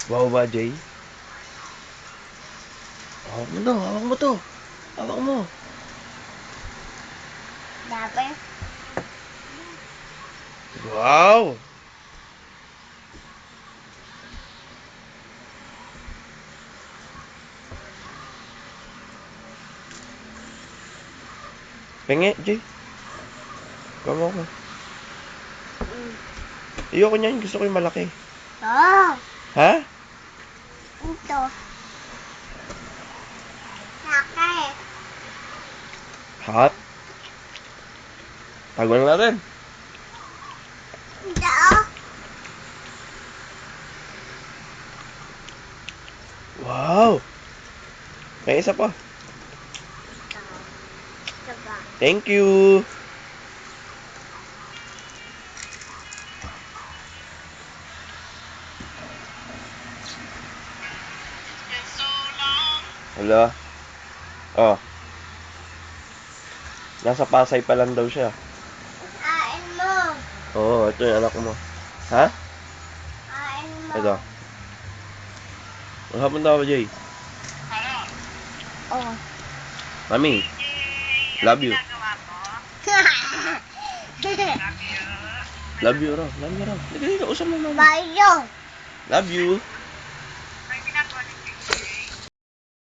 Wow ba, Jay? Hawak mo to, hawak mo to. Hawak mo. Dapat. Wow! Pengi, Jay. Gawa ko. Ayoko niyan, gusto ko yung malaki. Oh, Ha? ito. Laki. Hot? Taguan na natin. Ito. Wow! May isa pa. Ito ba? Thank you. Hala. Oh. Nasa Pasay pa lang daw siya. Kain mo. Oo, ito yung anak mo. Ha? Kain mo. Ito. Maghapon daw, Jay. Oh. Mami. Love you. Love you raw. Love you raw. Hindi, usap mo, mami. Bayo. Love you.